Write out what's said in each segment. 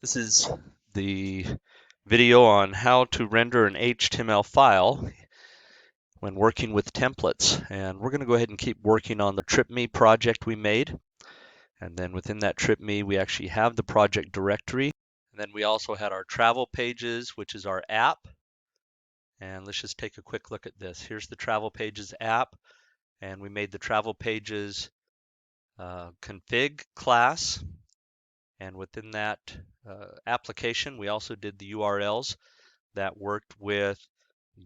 This is the video on how to render an HTML file when working with templates. And we're going to go ahead and keep working on the TripMe project we made. And then within that TripMe, we actually have the project directory. And then we also had our travel pages, which is our app. And let's just take a quick look at this. Here's the travel pages app. And we made the travel pages config class. And within that application, we also did the URLs that worked with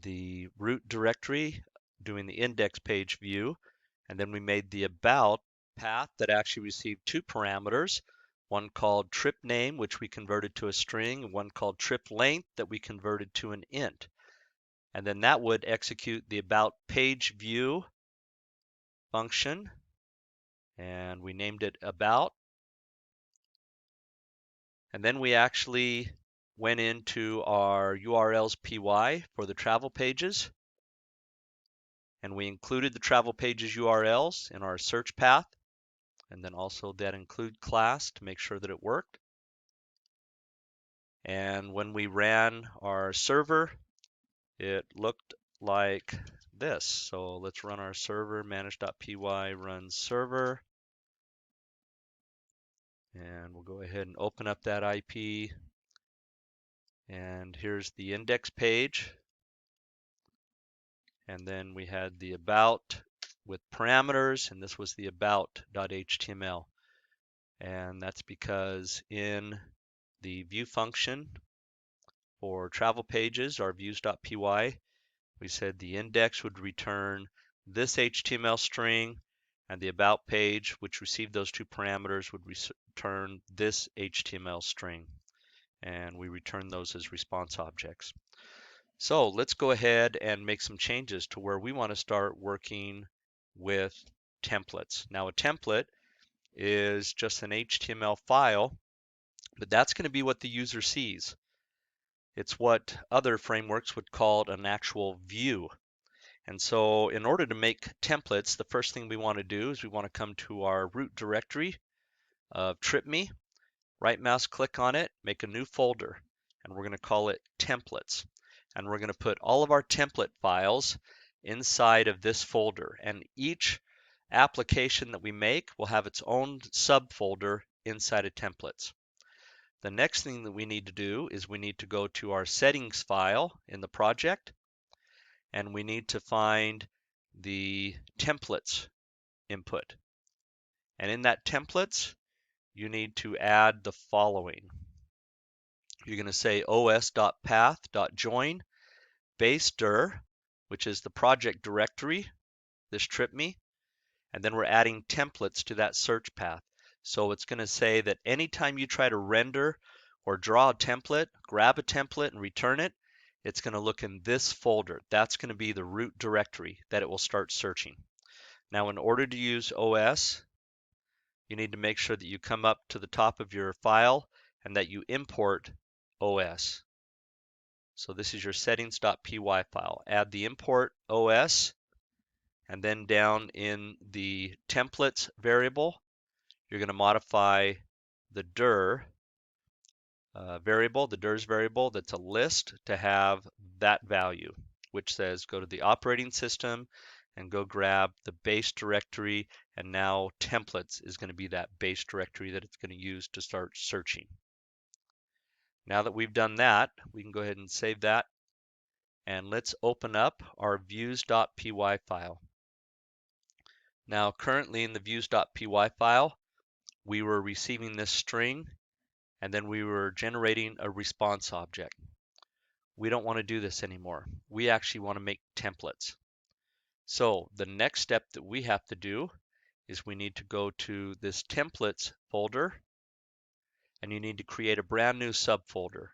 the root directory, doing the index page view. And then we made the about path that actually received two parameters, one called trip name, which we converted to a string, and one called trip length that we converted to an int. And then that would execute the about page view function, and we named it about. And then we actually went into our URLs PY for the travel pages, and we included the travel pages URLs in our search path, and then also that include class to make sure that it worked. And when we ran our server, it looked like this. So let's run our server, manage.py run server, and we'll go ahead and open up that IP. And here's the index page. And then we had the about with parameters, and this was the about.html. And that's because in the view function for travel pages, our views.py, we said the index would return this HTML string, and the about page, which received those two parameters, would return this HTML string. And we return those as response objects. So let's go ahead and make some changes to where we want to start working with templates. Now, a template is just an HTML file, but that's going to be what the user sees. It's what other frameworks would call an actual view. And so in order to make templates, the first thing we want to do is we want to come to our root directory of TripMe, right mouse click on it, make a new folder, and we're going to call it templates. And we're going to put all of our template files inside of this folder, and each application that we make will have its own subfolder inside of templates. The next thing that we need to do is we need to go to our settings file in the project, and we need to find the templates input. And in that templates, you need to add the following. You're going to say os.path.join base dir, which is the project directory, this TripMe, and then we're adding templates to that search path. So it's going to say that anytime you try to render or draw a template, grab a template and return it, it's going to look in this folder. That's going to be the root directory that it will start searching. Now, in order to use OS, you need to make sure that you come up to the top of your file and that you import OS. So this is your settings.py file. Add the import OS, and then down in the templates variable, you're going to modify the dir variable, the dirs variable that's a list, to have that value, which says go to the operating system and go grab the base directory, and now templates is going to be that base directory that it's going to use to start searching. Now that we've done that, we can go ahead and save that, and let's open up our views.py file. Now currently in the views.py file, we were receiving this string, and then we were generating a response object. We don't want to do this anymore. We actually want to make templates. So the next step that we have to do is we need to go to this templates folder, and you need to create a brand new subfolder.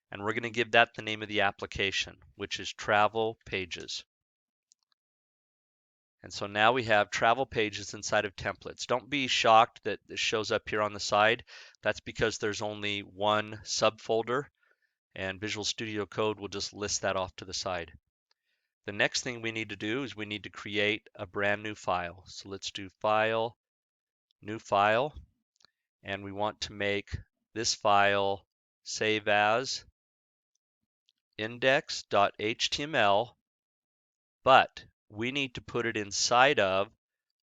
And we're going to give that the name of the application, which is travel pages. And so now we have travel pages inside of templates. Don't be shocked that this shows up here on the side. That's because there's only one subfolder, and Visual Studio Code will just list that off to the side. The next thing we need to do is we need to create a brand new file. So let's do File, New File, and we want to make this file save as index.html, but we need to put it inside of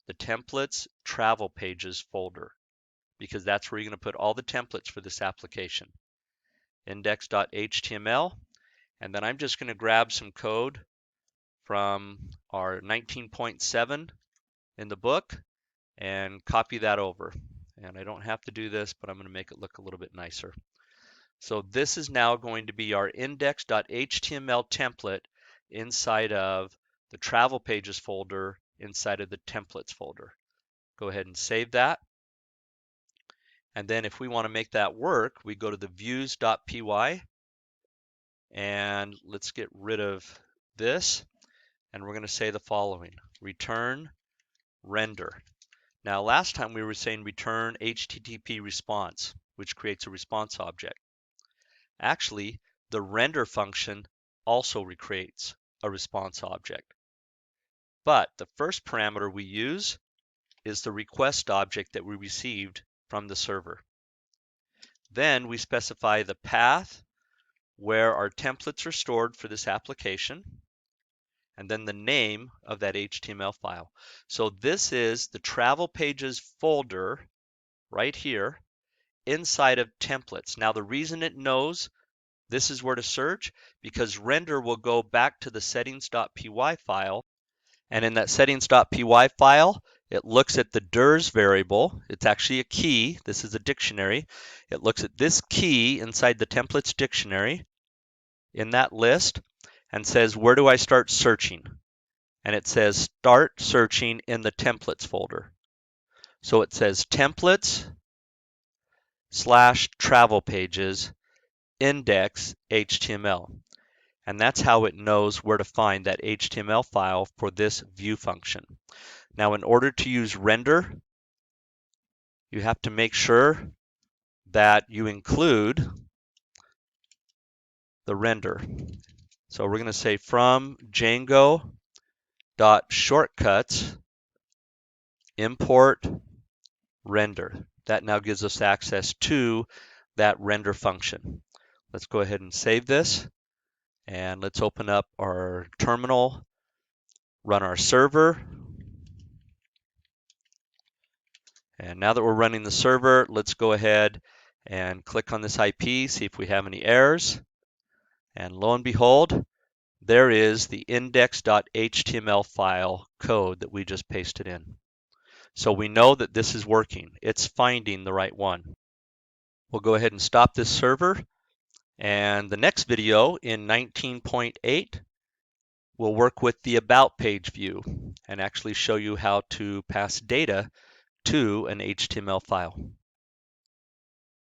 the templates travel pages folder, because that's where you're going to put all the templates for this application. Index.html, and then I'm just going to grab some code from our 19.7 in the book and copy that over. And I don't have to do this, but I'm going to make it look a little bit nicer. So this is now going to be our index.html template inside of the travel pages folder inside of the templates folder. Go ahead and save that. And then if we want to make that work, we go to the views.py, and let's get rid of this. And we're going to say the following: return render. Now, last time we were saying return HTTP response, which creates a response object. Actually, the render function also recreates a response object. But the first parameter we use is the request object that we received from the server. Then we specify the path where our templates are stored for this application, and then the name of that HTML file. So this is the travel pages folder right here inside of templates. Now the reason it knows this is where to search, because render will go back to the settings.py file, and in that settings.py file it looks at the DIRS variable. It's actually a key. This is a dictionary. It looks at this key inside the templates dictionary in that list and says, where do I start searching? And it says start searching in the templates folder. So it says templates/travel pages index HTML. And that's how it knows where to find that HTML file for this view function. Now, in order to use render, you have to make sure that you include the render. So we're going to say from Django.shortcuts import render. That now gives us access to that render function. Let's go ahead and save this, and let's open up our terminal, run our server. And now that we're running the server, let's go ahead and click on this IP, see if we have any errors. And lo and behold, there is the index.html file code that we just pasted in. So we know that this is working. It's finding the right one. We'll go ahead and stop this server. And the next video in 19.8 will work with the About page view and actually show you how to pass data to an HTML file.